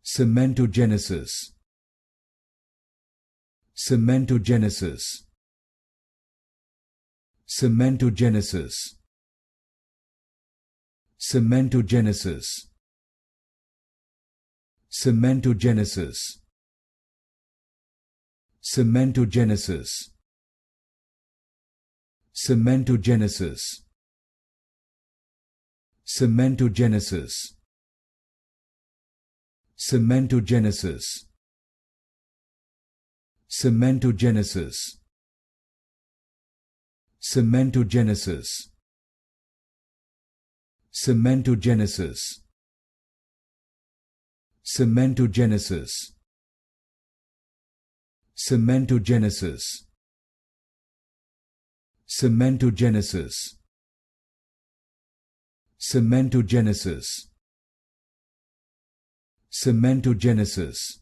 Cementogenesis. Cementogenesis. Cementogenesis. Cementogenesis. Cementogenesis. Cementogenesis. Cementogenesis. Cementogenesis. Cementogenesis. Cementogenesis. Cementogenesis. Cementogenesis. Cementogenesis. Cementogenesis. Cementogenesis. Cementogenesis. Cementogenesis.